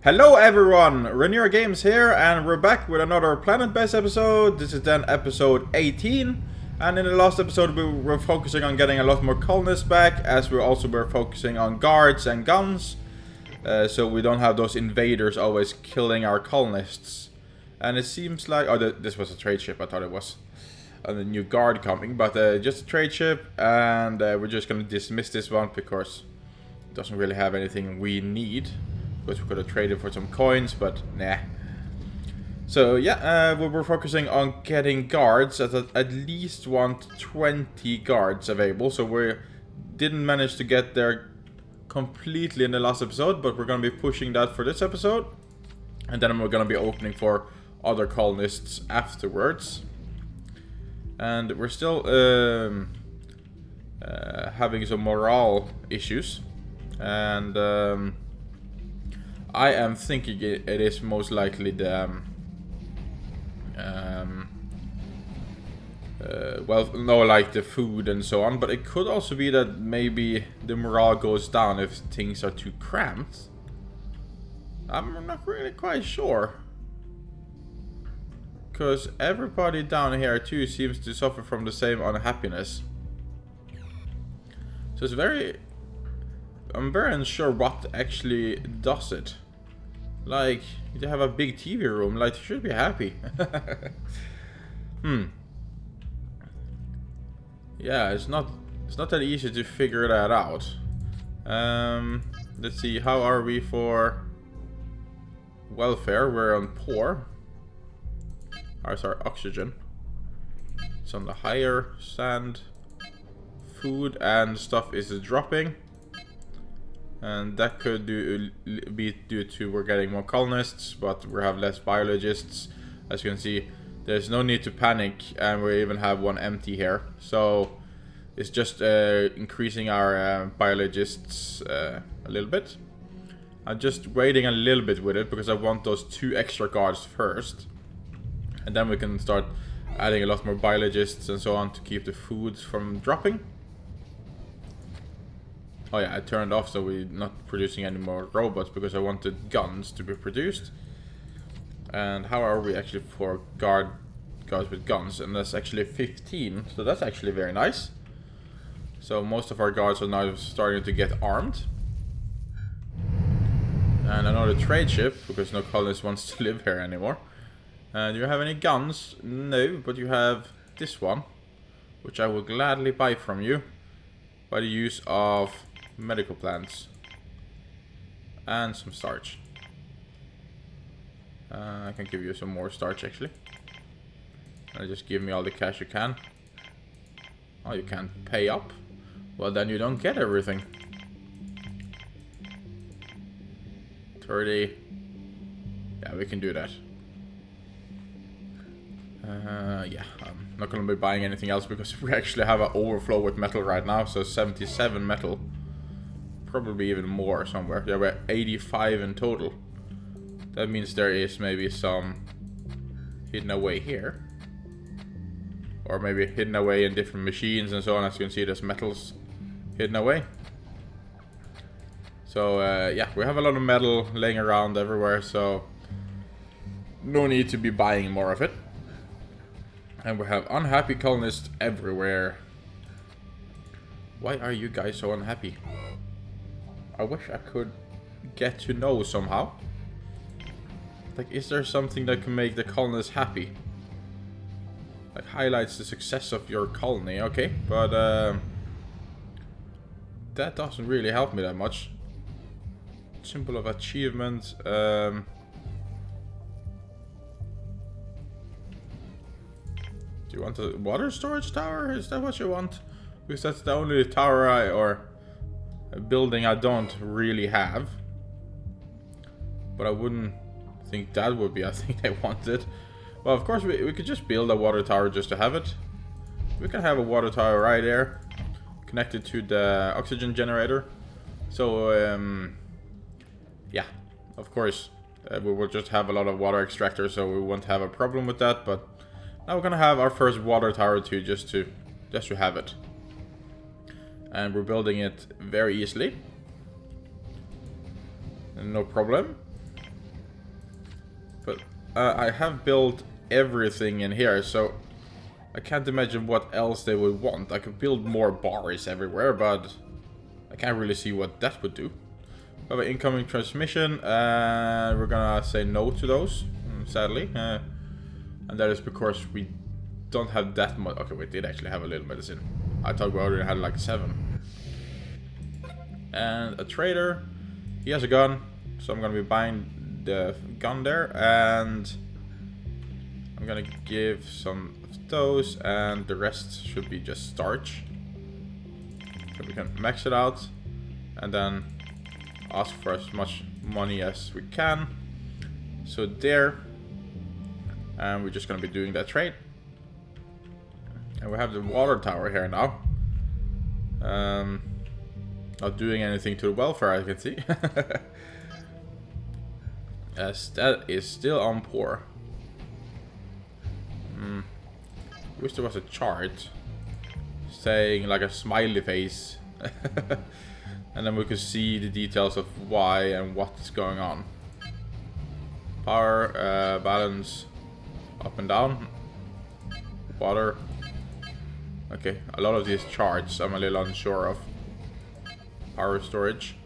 Hello everyone, Renier Games here, and we're back with another Planetbase episode. This is then episode 18, and in the last episode we were focusing on getting a lot more colonists back, as we also were focusing on guards and guns, so we don't have those invaders always killing our colonists. And it seems like, this was a trade ship, I thought it was a new guard coming, but just a trade ship, and we're just gonna dismiss this one because it doesn't really have anything we need. Because we could have traded for some coins, but nah. So yeah, we were focusing on getting guards. At least want 20 guards available. So we didn't manage to get there completely in the last episode, but we're going to be pushing that for this episode. And then we're going to be opening for other colonists afterwards. And we're still having some morale issues. And I am thinking it is most likely the like the food and so on, but it could also be that maybe the morale goes down if things are too cramped. I'm not really quite sure, because everybody down here too seems to suffer from the same unhappiness. So it's I'm very unsure what actually does it. Like, you have a big TV room, like, you should be happy. Yeah, it's not that easy to figure that out. Let's see, how are we for welfare? We're on poor. How's our oxygen? It's on the higher. Sand, food and stuff is dropping. And that could be due to we're getting more colonists, but we have less biologists. As you can see, there's no need to panic, and we even have one empty here. So it's just increasing our biologists a little bit. I'm just waiting a little bit with it because I want those 2 extra guards first. And then we can start adding a lot more biologists and so on to keep the food from dropping. Oh yeah, I turned off so we're not producing any more robots because I wanted guns to be produced. And how are we actually for guards with guns? And that's actually 15, so that's actually very nice. So most of our guards are now starting to get armed. And another trade ship, because no colonist wants to live here anymore. And do you have any guns? No, but you have this one, which I will gladly buy from you by the use of medical plants and some starch. I can give you some more starch actually. Just give me all the cash you can. Oh, you can't pay up? Well, then you don't get everything. 30. Yeah, we can do that. Yeah, I'm not gonna be buying anything else because we actually have an overflow with metal right now, so 77 metal. Probably even more somewhere. Yeah, we're 85 in total. That means there is maybe some hidden away here. Or maybe hidden away in different machines and so on. As you can see, there's metals hidden away. So, yeah, we have a lot of metal laying around everywhere, so no need to be buying more of it. And we have unhappy colonists everywhere. Why are you guys so unhappy? I wish I could get to know somehow. Like, is there something that can make the colonists happy? Like, highlights the success of your colony, okay, but that doesn't really help me that much. Symbol of achievement. Do you want a water storage tower? Is that what you want? Because that's the only tower or a building I don't really have. But I wouldn't think that would be a thing they wanted. Well, of course, we could just build a water tower just to have it. We can have a water tower right there, connected to the oxygen generator. So, yeah, of course, we will just have a lot of water extractors, so we won't have a problem with that. But now we're gonna have our first water tower too, just to have it. And we're building it very easily. And no problem. But I have built everything in here, so I can't imagine what else they would want. I could build more bars everywhere, but I can't really see what that would do. We have an incoming transmission, and we're gonna say no to those, sadly. And that is because we don't have that much. Okay, we did actually have a little medicine. I thought we already had like 7. And a trader. He has a gun, so I'm gonna be buying the gun there, and I'm gonna give some of those, and the rest should be just starch. So we can max it out, and then ask for as much money as we can. So there, and we're just gonna be doing that trade. And we have the water tower here now. Not doing anything to the welfare, I can see. As that is still on poor. Wish there was a chart saying like a smiley face. And then we could see the details of why and what's going on. Power, balance, up and down. Water. Okay, a lot of these charts I'm a little unsure of. Power storage.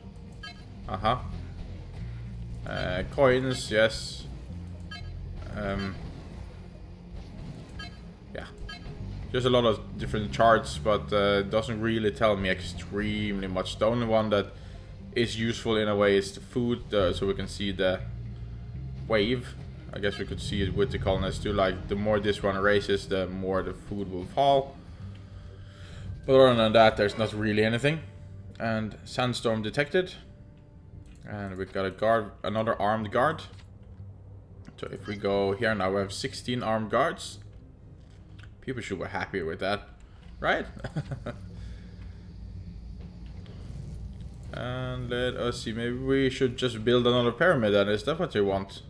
Coins, yes. Yeah. There's a lot of different charts, but it doesn't really tell me extremely much. The only one that is useful in a way is the food, so we can see the wave. I guess we could see it with the colonists too, like the more this one raises, the more the food will fall. But other than that, there's not really anything. And sandstorm detected. And we've got a guard, another armed guard. So if we go here now, we have 16 armed guards. People should be happy with that, right? And let us see, maybe we should just build another pyramid then. Is that what you want?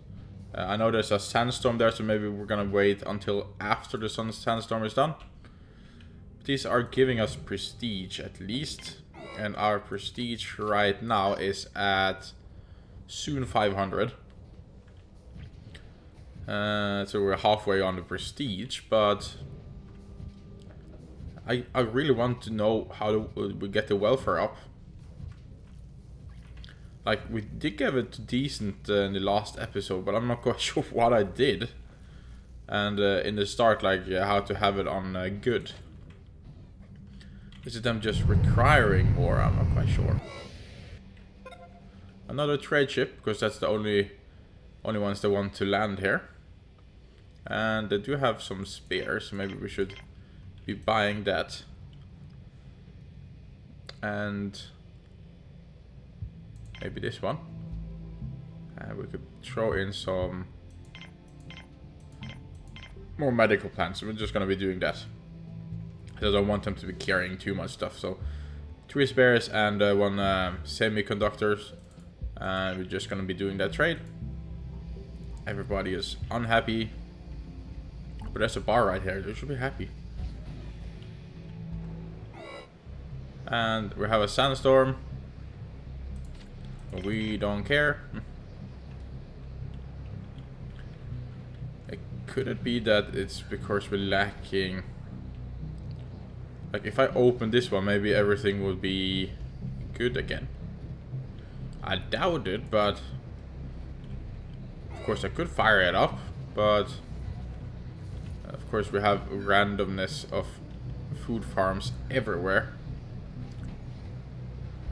I know there's a sandstorm there, so maybe we're gonna wait until after the sandstorm is done. These are giving us prestige at least. And our prestige right now is at soon 500. So we're halfway on the prestige, but I really want to know how we get the welfare up. Like, we did give it decent in the last episode, but I'm not quite sure what I did. And in the start, like, how to have it on good. Is it them just requiring more? I'm not quite sure. Another trade ship, because that's the only ones that want to land here. And they do have some spares, so maybe we should be buying that. And maybe this one. And we could throw in some more medical plants. So we're just going to be doing that. I don't want them to be carrying too much stuff. So 3 spares and 1 semiconductors. And we're just going to be doing that trade. Everybody is unhappy. But there's a bar right here. They should be happy. And we have a sandstorm. We don't care. Could it be that it's because we're lacking... Like, if I open this one, maybe everything will be good again. I doubt it, but... Of course, I could fire it up, but... Of course, we have randomness of food farms everywhere.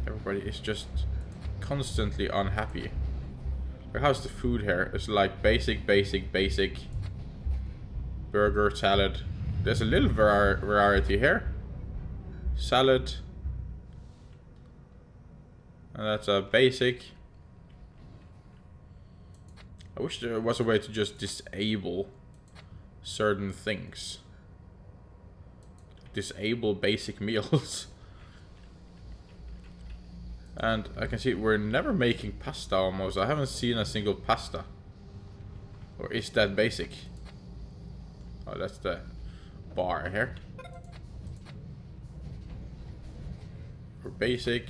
Everybody is just constantly unhappy. How's the food here? It's like basic, basic, basic. Burger, salad. There's a little variety here. Salad. And that's a basic. I wish there was a way to just disable certain things. Disable basic meals. And I can see we're never making pasta almost. I haven't seen a single pasta. Or is that basic? Oh, that's the bar here. For basic.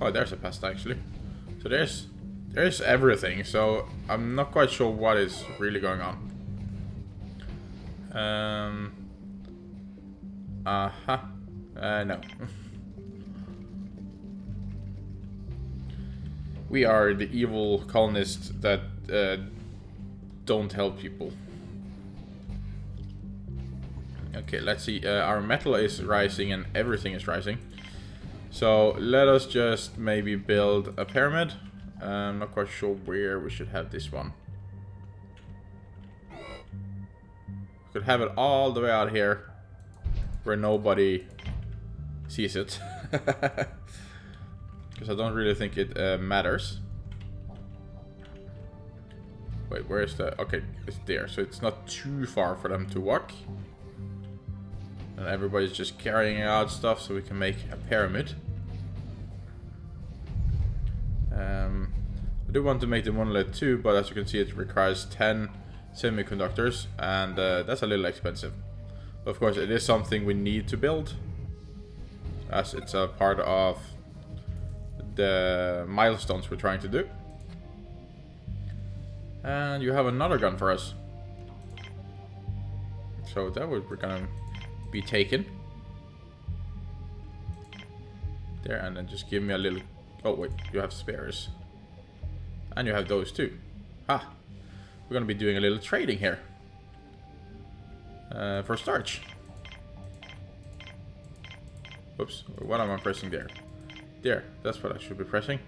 Oh, there's a pasta actually. So there's There's everything, so I'm not quite sure what is really going on. No. We are the evil colonists that don't help people. Okay, let's see. Our metal is rising and everything is rising. So let us just maybe build a pyramid. I'm not quite sure where we should have this one. We could have it all the way out here where nobody sees it. Because I don't really think it matters. Wait, where is the... Okay, it's there. So it's not too far for them to walk. And everybody's just carrying out stuff so we can make a pyramid. I do want to make the monolith too, but as you can see it requires 10 semiconductors. And that's a little expensive. But of course it is something we need to build. As it's a part of the milestones we're trying to do. And you have another gun for us. So that we're gonna be taken. There, and then just give me a little... Oh wait, you have spares. And you have those too. Ha! We're gonna be doing a little trading here. For starch. Oops, what am I pressing there? There, that's what I should be pressing.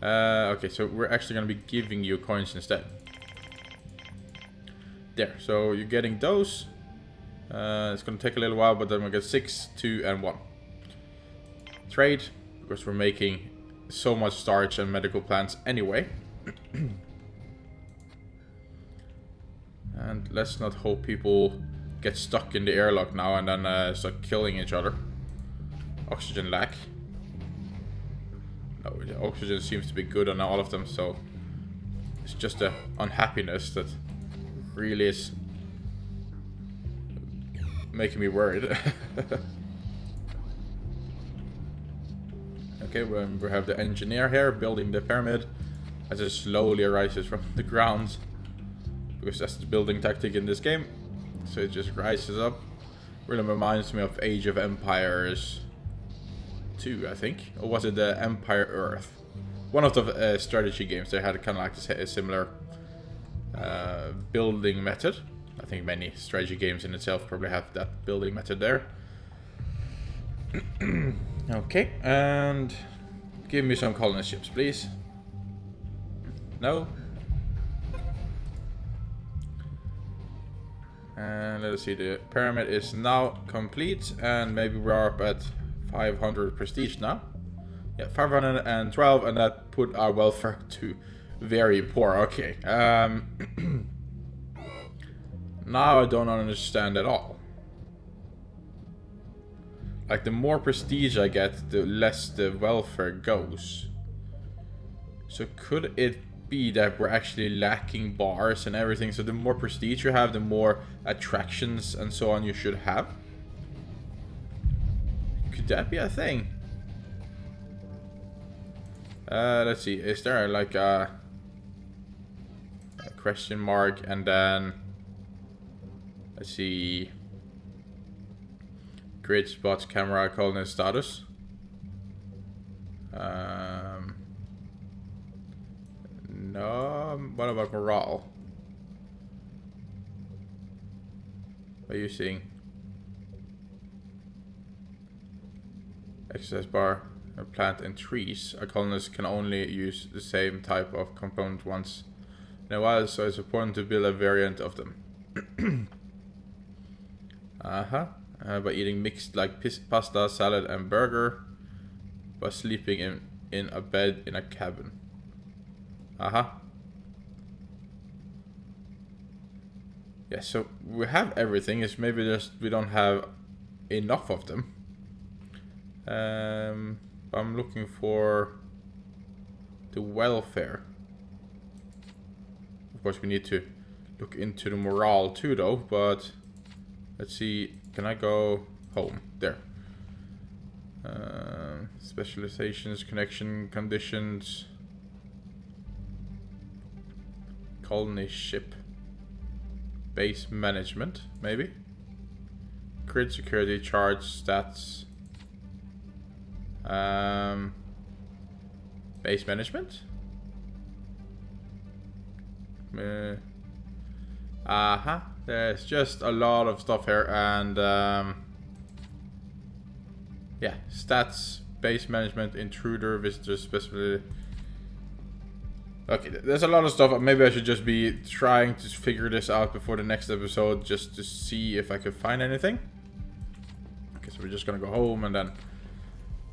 Okay, so we're actually going to be giving you coins instead. There, so you're getting those. It's going to take a little while, but then we'll get 6, 2, and 1. Trade, because we're making so much starch and medical plants anyway. And let's not hope people get stuck in the airlock now and then start killing each other. Oxygen lack. No, the oxygen seems to be good on all of them, so it's just the unhappiness that really is making me worried. Okay, we have the engineer here building the pyramid as it slowly rises from the ground, because that's the building tactic in this game. So it just rises up. Really reminds me of Age of Empires 2, I think, or was it the Empire Earth? One of the strategy games. They had kind of like a similar building method. I think many strategy games in itself probably have that building method there. Okay, and give me some colonist ships, please. No. And let's see, the pyramid is now complete, and maybe we are up at 500 prestige now. Yeah, 512, and that put our welfare to very poor. Okay. Now I don't understand at all. Like, the more prestige I get, the less the welfare goes. So could it be that we're actually lacking bars and everything? So the more prestige you have, the more attractions and so on you should have? Could that be a thing? Let's see. Is there like a question mark and then... Let's see... Grid spots, camera, colonist status. No. What about morale? What are you seeing? Exercise bar, a plant and trees. A colonist can only use the same type of component once in a while, so it's important to build a variant of them. By eating mixed like pasta, salad, and burger. By sleeping in a bed in a cabin. Yeah, so we have everything. It's maybe just we don't have enough of them. I'm looking for the welfare. Of course, we need to look into the morale too, though. But let's see. Can I go home? There. Specializations, connection, conditions. Colony ship. Base management, maybe. Grid security, charge, stats. Base management? There's just a lot of stuff here, and yeah, stats, base management, intruder, visitor specificity. Okay, there's a lot of stuff. Maybe I should just be trying to figure this out before the next episode, just to see if I could find anything. Okay, so we're just gonna go home and then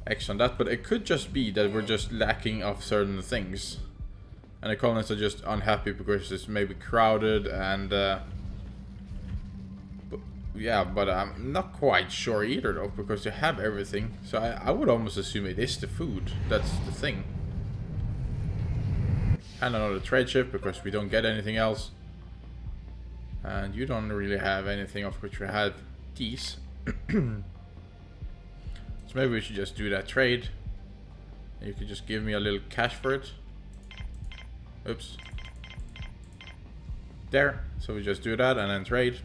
X on that, but it could just be that we're just lacking of certain things. And the colonists are just unhappy because it's maybe crowded and but I'm not quite sure either though, because they have everything. So I would almost assume it is the food. That's the thing. And another trade ship because we don't get anything else. And you don't really have anything of which we have these. So maybe we should just do that trade. And you could just give me a little cash for it. Oops. There. So we just do that and then trade.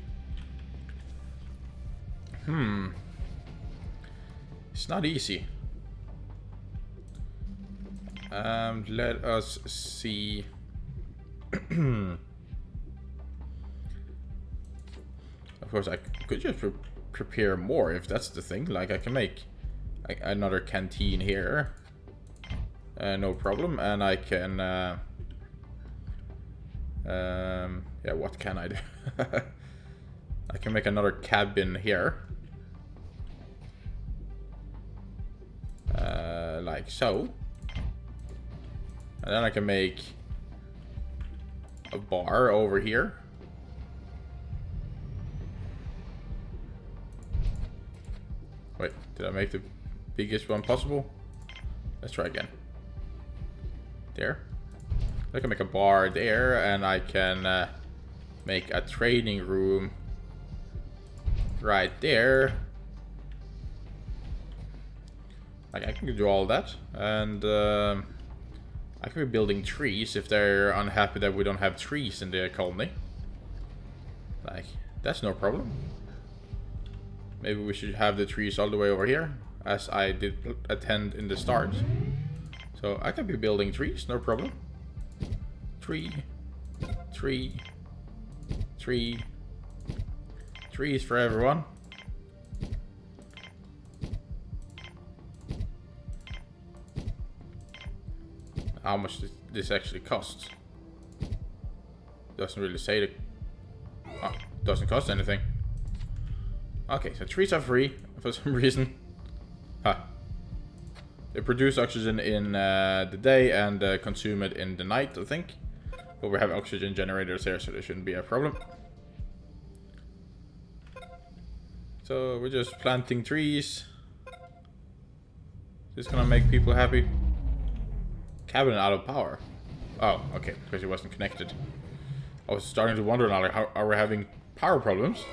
It's not easy. Let us see. Of course, I could just prepare more if that's the thing. Like, I can make another canteen here. No problem. And I can... yeah, what can I do? I can make another cabin here. Like so. And then I can make a bar over here. Wait, did I make the biggest one possible? Let's try again. There. I can make a bar there, and I can make a training room right there. Like, I can do all that, and I could be building trees if they're unhappy that we don't have trees in their colony. Like, that's no problem. Maybe we should have the trees all the way over here, as I did attend in the start. So I could be building trees, no problem. Tree, tree, tree, trees for everyone. How much this actually costs? Doesn't really say the... Oh, doesn't cost anything. Okay, so trees are free for some reason. Huh. They produce oxygen in the day and consume it in the night, I think. But we have oxygen generators here, so there shouldn't be a problem. So we're just planting trees. This is gonna make people happy. Cabin out of power. Oh, okay, because it wasn't connected. I was starting to wonder now, like, how are we having power problems?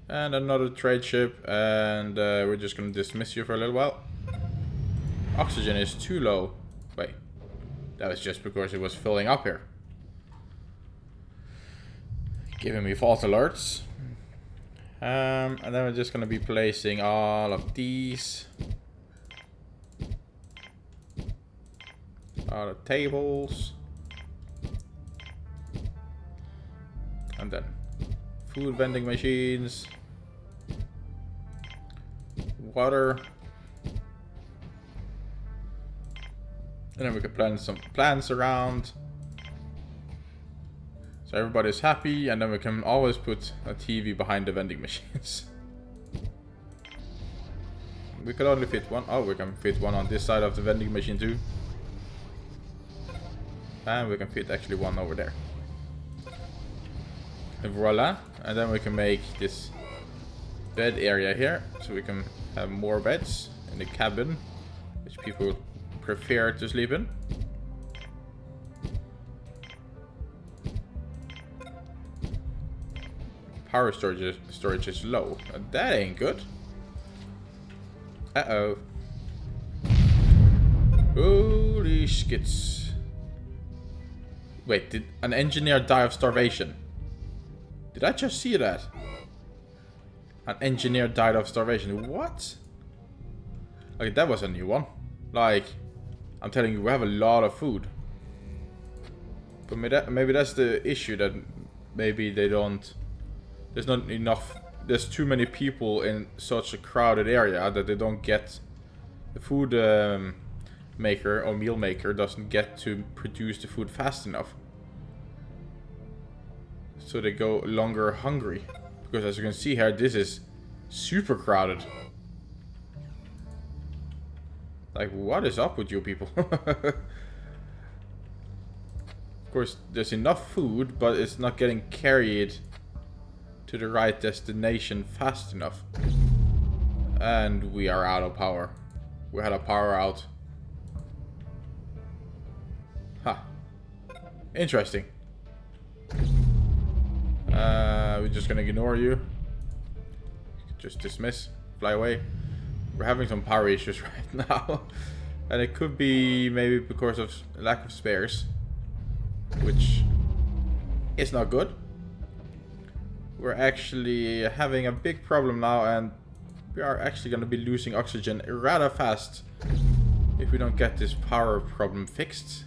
And another trade ship, and we're just gonna dismiss you for a little while. Oxygen is too low. Wait, that was just because it was filling up here. Giving me false alerts. And then we're just gonna be placing all of these. All the tables. And then food vending machines. Water. And then we can plant some plants around. So everybody's happy, and then we can always put a TV behind the vending machines. We could only fit one. Oh, we can fit one on this side of the vending machine too. And we can fit actually one over there. And voila. And then we can make this bed area here, so we can have more beds in the cabin, which people prefer to sleep in. Power storage is low. That ain't good. Uh-oh. Holy skits. Wait, did an engineer die of starvation? Did I just see that? An engineer died of starvation. What? Okay, that was a new one. Like, I'm telling you, we have a lot of food. But maybe that's the issue, that maybe they don't... There's not enough... There's too many people in such a crowded area that they don't get... The food maker or meal maker doesn't get to produce the food fast enough. So they go longer hungry. Because as you can see here, this is super crowded. Like, what is up with you people? Of course, there's enough food, but it's not getting carried to the right destination fast enough. And we are out of power. We had a power out. Huh. Interesting. We're just gonna ignore you. Just dismiss. Fly away. We're having some power issues right now. And it could be maybe because of lack of spares. Which is not good. We're actually having a big problem now, and we are actually going to be losing oxygen rather fast if we don't get this power problem fixed.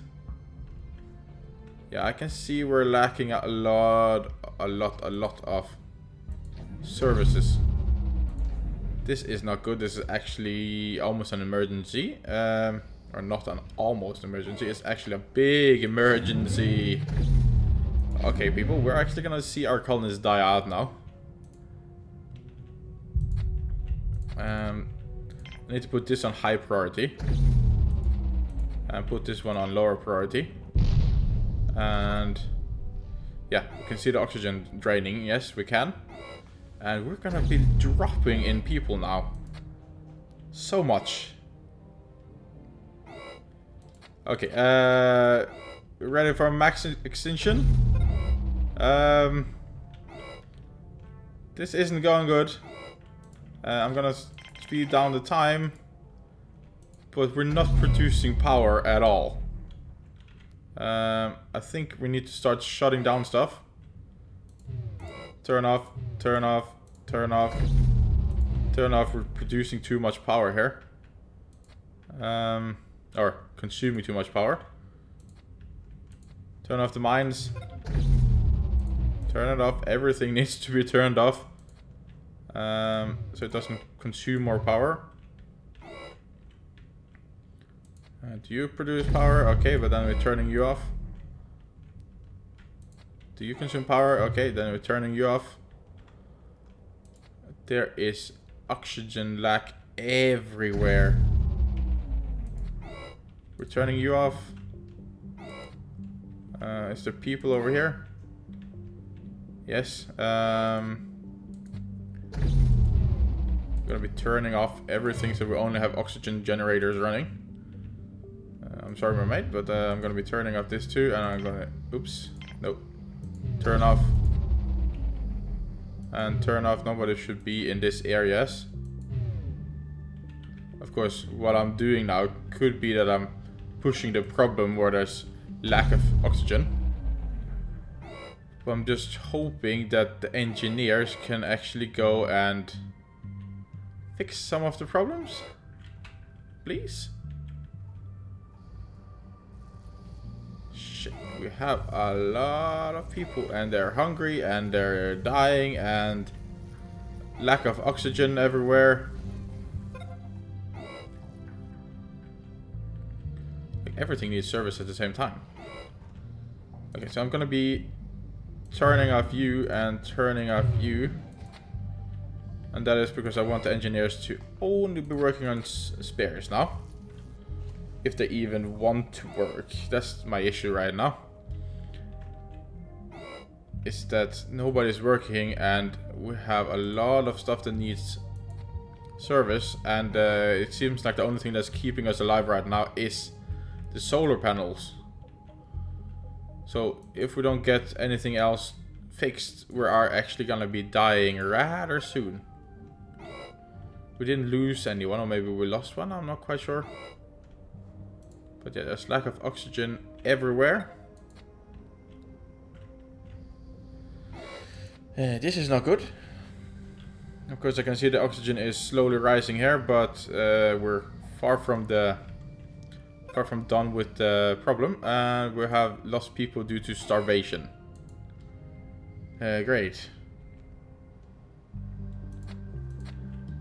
Yeah, I can see we're lacking a lot of services. This is not good. This is actually almost an emergency. Or not an almost emergency. It's actually a big emergency. Okay, people, we're actually gonna see our colonists die out now. I need to put this on high priority. And put this one on lower priority. And yeah, we can see the oxygen draining. Yes, we can. And we're gonna be dropping in people now. So much. Okay, ready for max extinction? This isn't going good. I'm gonna speed down the time. But we're not producing power at all. I think we need to start shutting down stuff. Turn off, turn off, turn off. Turn off, we're producing too much power here. Or consuming too much power. Turn off the mines. Turn it off, everything needs to be turned off. So it doesn't consume more power. Do you produce power? Okay, but then we're turning you off. Do you consume power? Okay, then we're turning you off. There is oxygen lack everywhere. We're turning you off. Is there people over here? Yes. I'm gonna be turning off everything so we only have oxygen generators running. I'm sorry, my mate, but I'm gonna be turning off this too, and I'm gonna... Oops. Nope. Turn off. And turn off. Nobody should be in this areas. Of course, what I'm doing now could be that I'm pushing the problem where there's lack of oxygen. But I'm just hoping that the engineers can actually go and fix some of the problems. Please. Shit, we have a lot of people and they're hungry and they're dying and lack of oxygen everywhere. Everything needs service at the same time. Okay, so I'm gonna be turning off you and turning off you. And that is because I want the engineers to only be working on spares now. If they even want to work. That's my issue right now. Is that nobody's working and we have a lot of stuff that needs service. And it seems like the only thing that's keeping us alive right now is the solar panels. So if we don't get anything else fixed, we are actually gonna be dying rather soon. We didn't lose anyone, or maybe we lost one, I'm not quite sure. But yeah, there's lack of oxygen everywhere. This is not good. Of course, I can see the oxygen is slowly rising here, but we're far from done with the problem, and we have lost people due to starvation. Great.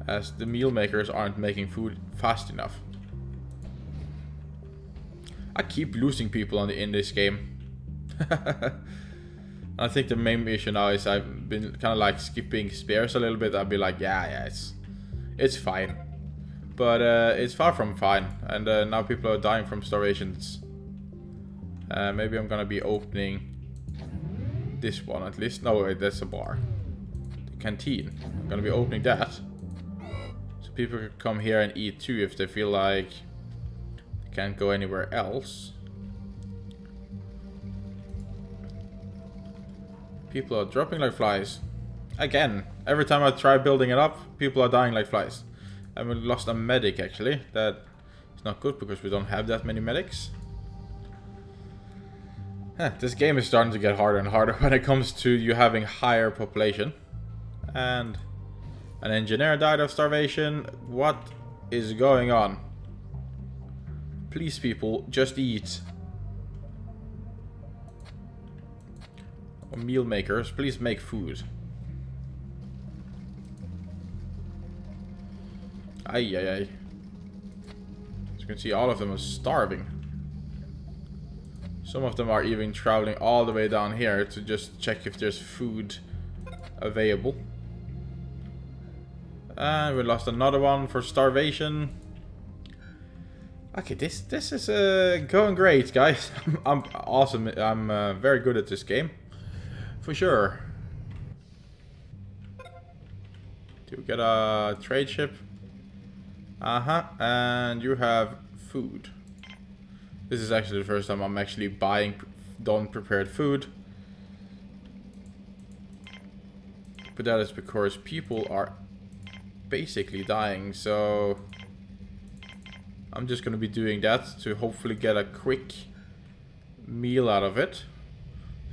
As the meal makers aren't making food fast enough. I keep losing people in this game. I think the main issue now is I've been kind of like skipping spares a little bit. I'll be like, yeah, it's fine. But it's far from fine. And now people are dying from starvations. Maybe I'm gonna be opening this one at least. No, wait, that's a bar. The canteen. I'm gonna be opening that. So people can come here and eat too if they feel like they can't go anywhere else. People are dropping like flies. Again, every time I try building it up, people are dying like flies. And we lost a medic actually. That is not good because we don't have that many medics. This game is starting to get harder and harder when it comes to you having higher population. And an engineer died of starvation. What is going on? Please people, just eat. Or meal makers, please make food. Ay. As you can see, all of them are starving. Some of them are even traveling all the way down here to just check if there's food available. And we lost another one for starvation. Okay, this is going great, guys. I'm awesome. I'm very good at this game. For sure. Do we get a trade ship? And you have food. This is actually the first time I'm actually buying done prepared food. But that is because people are basically dying, so I'm just gonna be doing that to hopefully get a quick meal out of it.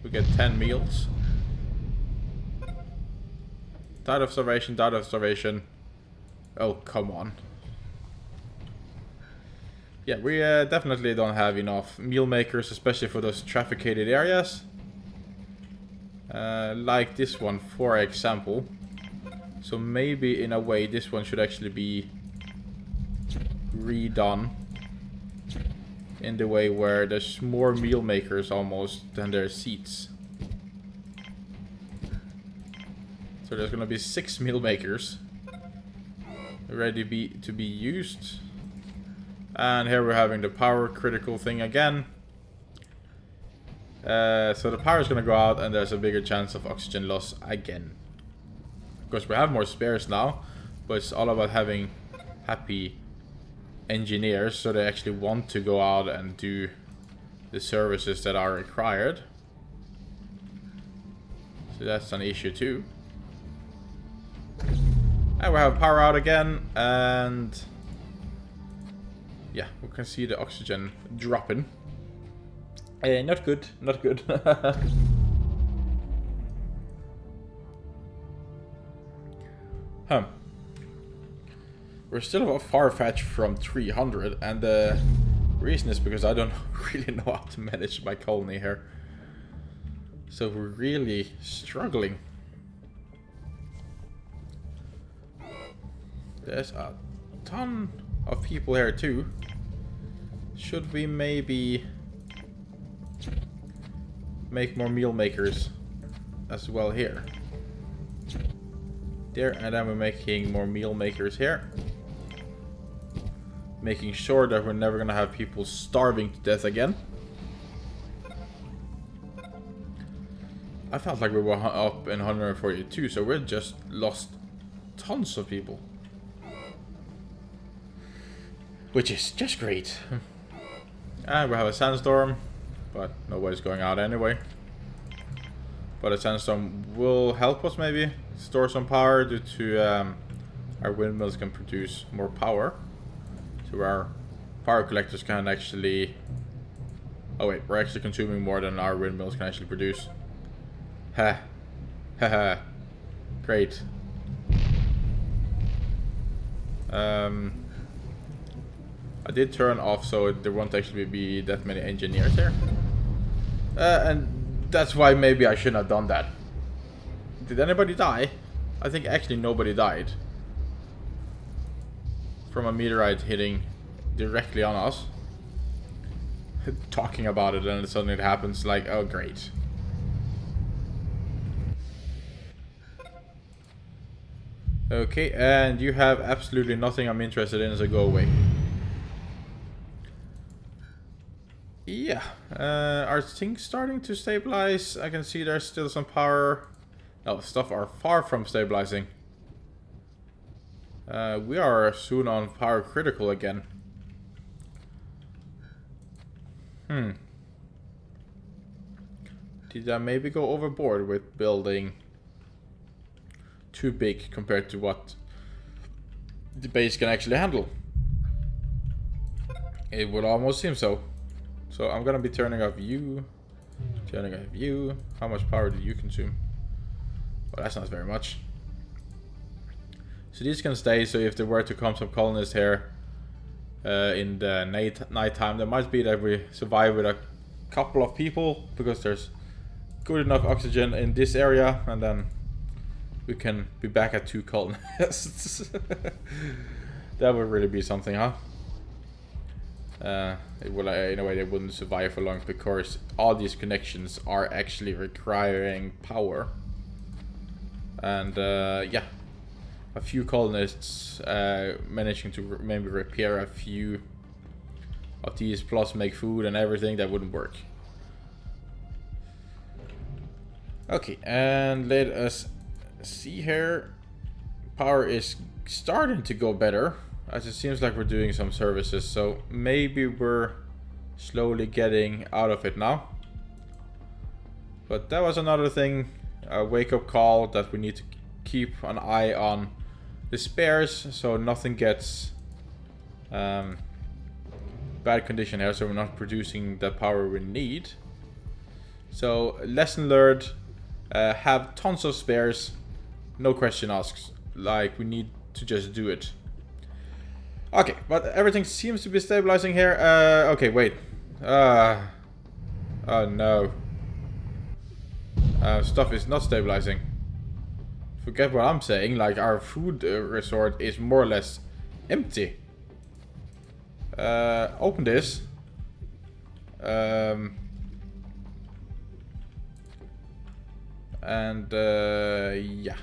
We get 10 meals. Died of starvation, died of starvation. Oh, come on. Yeah, we definitely don't have enough meal makers, especially for those trafficked areas. Like this one, for example. So maybe in a way this one should actually be redone. In the way where there's more meal makers almost than there are seats. So there's gonna be 6 meal makers ready to be used. And here we're having the power critical thing again. So the power is gonna go out and there's a bigger chance of oxygen loss again. Of course we have more spares now, but it's all about having happy engineers so they actually want to go out and do the services that are required. So that's an issue too. And we have power out again, and yeah, we can see the oxygen dropping. Not good, not good. We're still far-fetched from 300, and the reason is because I don't really know how to manage my colony here. So we're really struggling. There's a ton of people here too. Should we maybe make more meal makers as well here? There, and then we're making more meal makers here. Making sure that we're never gonna have people starving to death again. I felt like we were up in 142, so we just lost tons of people. Which is just great. And we have a sandstorm, but nobody's going out anyway. But a sandstorm will help us maybe store some power due to our windmills can produce more power to our power collectors can actually... Oh wait, we're actually consuming more than our windmills can actually produce. Ha. Haha. Great. I did turn off so there won't actually be that many engineers here. And that's why maybe I shouldn't have done that. Did anybody die? I think actually nobody died. From a meteorite hitting directly on us. Talking about it and suddenly it happens, like, oh great. Okay, and you have absolutely nothing I'm interested in, so go away. Yeah, are things starting to stabilize? I can see there's still some power. No, stuff are far from stabilizing. We are soon on power critical again. Did I maybe go overboard with building too big compared to what the base can actually handle? It would almost seem so. So I'm gonna be turning off you. Turning off you. How much power do you consume? Well, that's not very much. So these can stay, so if there were to come some colonists here in the night time, there might be that we survive with a couple of people because there's good enough oxygen in this area, and then we can be back at 2 colonists. That would really be something, huh? It will, in a way, they wouldn't survive for long because all these connections are actually requiring power. And yeah, a few colonists managing to maybe repair a few of these plus make food and everything, that wouldn't work. Okay, and let us see here. Power is starting to go better, as it seems like we're doing some services, so maybe we're slowly getting out of it now. But that was another thing, a wake-up call that we need to keep an eye on the spares so nothing gets bad condition here, so we're not producing the power we need. So lesson learned, have tons of spares, no question asked, like we need to just do it. Okay, but everything seems to be stabilizing here. Okay, wait. Oh no. Stuff is not stabilizing. Forget what I'm saying, like our food resort is more or less empty. Open this. And yeah.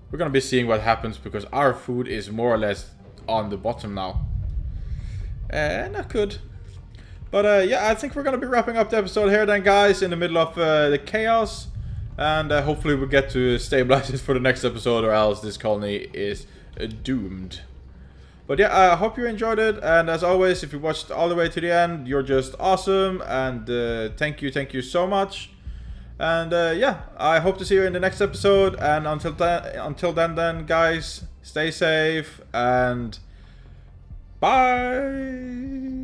We're gonna be seeing what happens because our food is more or less on the bottom now. Not good. But yeah, I think we're gonna be wrapping up the episode here then, guys, in the middle of the chaos. And hopefully we'll get to stabilize it for the next episode, or else this colony is doomed. But yeah, I hope you enjoyed it. And as always, if you watched all the way to the end, you're just awesome. And thank you so much. And yeah, I hope to see you in the next episode. And until then, guys, stay safe and bye.